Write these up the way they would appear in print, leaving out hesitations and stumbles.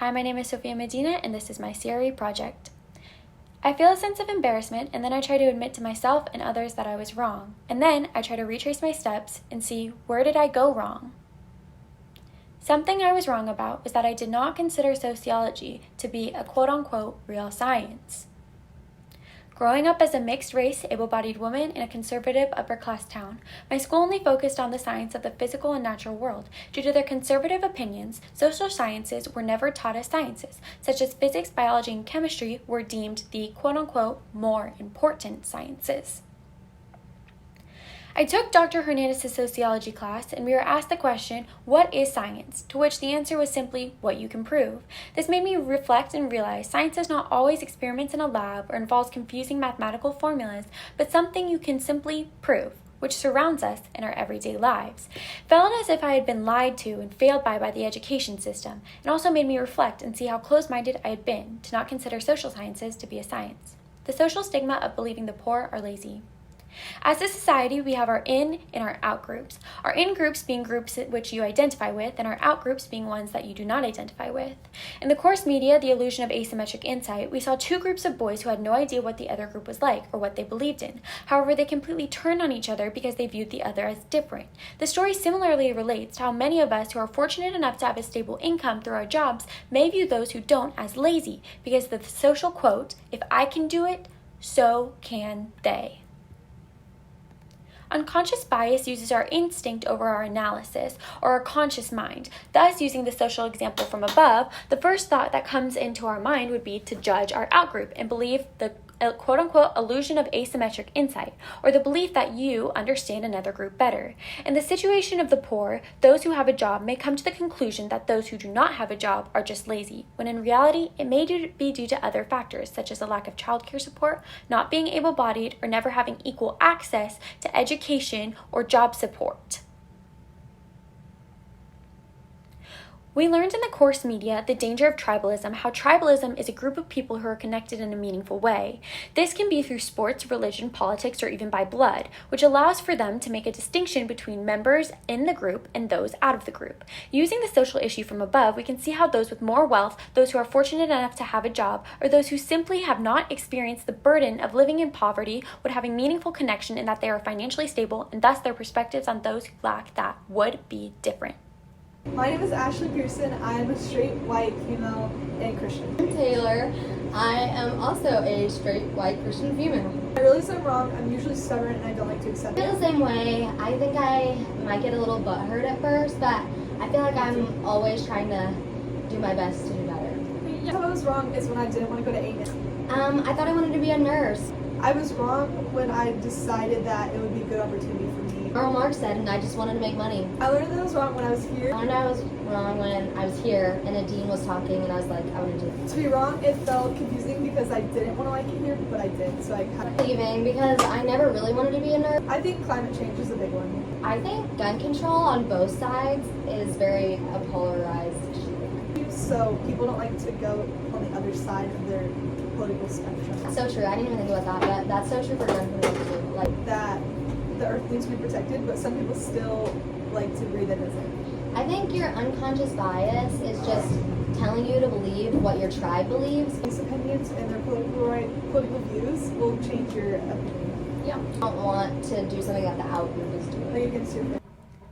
Hi, my name is Sophia Medina, and this is my CRE project. I feel a sense of embarrassment, and then I try to admit to myself and others that I was wrong. And then I try to retrace my steps and see, where did I go wrong? Something I was wrong about was that I did not consider sociology to be a quote-unquote real science. Growing up as a mixed-race, able-bodied woman in a conservative upper-class town, my school only focused on the science of the physical and natural world. Due to their conservative opinions, social sciences were never taught as sciences, such as physics, biology, and chemistry were deemed the quote-unquote more important sciences. I took Dr. Hernandez's sociology class, and we were asked the question, what is science? To which the answer was simply, what you can prove. This made me reflect and realize science is not always experiments in a lab or involves confusing mathematical formulas, but something you can simply prove, which surrounds us in our everyday lives. Felt as if I had been lied to and failed by the education system, and also made me reflect and see how closed-minded I had been to not consider social sciences to be a science. The social stigma of believing the poor are lazy. As a society, we have our in and our out groups. Our in groups being groups which you identify with, and our out groups being ones that you do not identify with. In the course media, The Illusion of Asymmetric Insight, we saw two groups of boys who had no idea what the other group was like or what they believed in. However, they completely turned on each other because they viewed the other as different. The story similarly relates to how many of us who are fortunate enough to have a stable income through our jobs may view those who don't as lazy because of the social quote, if I can do it, so can they. Unconscious bias uses our instinct over our analysis, or our conscious mind. Thus, using the social example from above, the first thought that comes into our mind would be to judge our outgroup and believe the quote-unquote illusion of asymmetric insight, or the belief that you understand another group better. In the situation of the poor, those who have a job may come to the conclusion that those who do not have a job are just lazy, when in reality, it may be due to other factors, such as a lack of childcare support, not being able-bodied, or never having equal access to education or job support. We learned in the course media the danger of tribalism, how tribalism is a group of people who are connected in a meaningful way. This can be through sports, religion, politics, or even by blood, which allows for them to make a distinction between members in the group and those out of the group. Using the social issue from above, we can see how those with more wealth, those who are fortunate enough to have a job, or those who simply have not experienced the burden of living in poverty would have a meaningful connection in that they are financially stable, and thus their perspectives on those who lack that would be different. My name is Ashley Pearson. I am a straight, white, female, and Christian. I'm Taylor. I am also a straight, white, Christian female. I realize I'm wrong. I'm usually stubborn and I don't like to accept I it. feel the same way. I think I might get a little butthurt at first, but I feel like I'm always trying to do my best to do better. Yeah. What I was wrong is when I didn't want to go to A&M. I thought I wanted to be a nurse. I was wrong when I decided that it would be a good opportunity for me. Karl Marx said, and I just wanted to make money. I learned that I was wrong when I was here. I learned I was wrong when I was here, and a dean was talking, and I was like, I want to do this. To be wrong, it felt confusing because I didn't want to like it here, but I did, so I kind of... Leaving because I never really wanted to be a nurse. I think climate change is a big one. I think gun control on both sides is very a polarized issue. So people don't like to go on the other side of their political spectrum. That's so true. I didn't even think about that, but that's so true for gun control too. Like That the earth needs to be protected, but some people still like to agree that it isn't. I think your unconscious bias is just telling you to believe what your tribe believes. These opinions and their political views will change your opinion. Yeah. You don't want to do something that the out group is doing. Like against your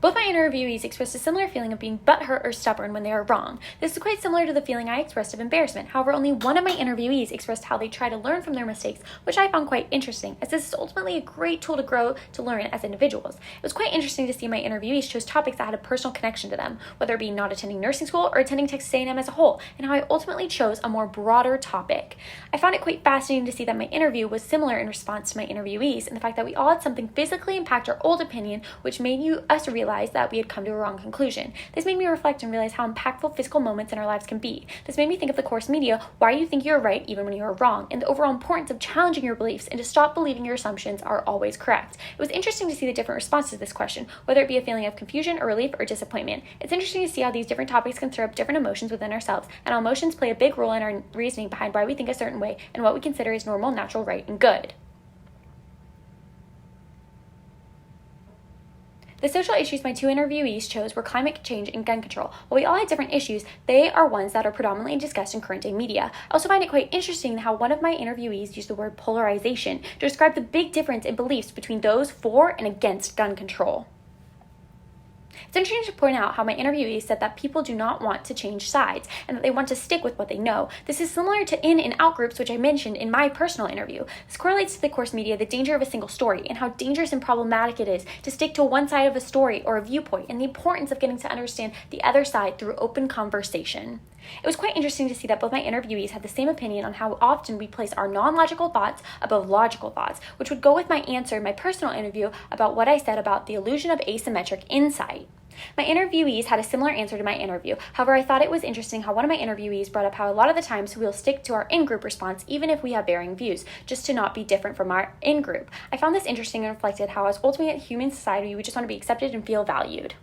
Both my interviewees expressed a similar feeling of being butthurt or stubborn when they are wrong. This is quite similar to the feeling I expressed of embarrassment. However, only one of my interviewees expressed how they try to learn from their mistakes, which I found quite interesting, as this is ultimately a great tool to grow to learn as individuals. It was quite interesting to see my interviewees chose topics that had a personal connection to them, whether it be not attending nursing school or attending Texas A&M as a whole, and how I ultimately chose a more broader topic. I found it quite fascinating to see that my interview was similar in response to my interviewees, and the fact that we all had something physically impact our old opinion, which made us realize that we had come to a wrong conclusion. This made me reflect and realize how impactful physical moments in our lives can be. This made me think of the course media, why you think you're right even when you are wrong, and the overall importance of challenging your beliefs and to stop believing your assumptions are always correct. It was interesting to see the different responses to this question, whether it be a feeling of confusion or relief or disappointment. It's interesting to see how these different topics can stir up different emotions within ourselves, and how emotions play a big role in our reasoning behind why we think a certain way and what we consider is normal, natural, right, and good. The social issues my two interviewees chose were climate change and gun control. While we all had different issues, they are ones that are predominantly discussed in current day media. I also find it quite interesting how one of my interviewees used the word polarization to describe the big difference in beliefs between those for and against gun control. It's interesting to point out how my interviewee said that people do not want to change sides and that they want to stick with what they know. This is similar to in and out groups, which I mentioned in my personal interview. This correlates to the course media, the danger of a single story, and how dangerous and problematic it is to stick to one side of a story or a viewpoint, and the importance of getting to understand the other side through open conversation. It was quite interesting to see that both my interviewees had the same opinion on how often we place our non-logical thoughts above logical thoughts, which would go with my answer in my personal interview about what I said about the illusion of asymmetric insight. My interviewees had a similar answer to my interview. However, I thought it was interesting how one of my interviewees brought up how a lot of the times we'll stick to our in-group response even if we have varying views, just to not be different from our in-group. I found this interesting and reflected how as ultimately human society we just want to be accepted and feel valued.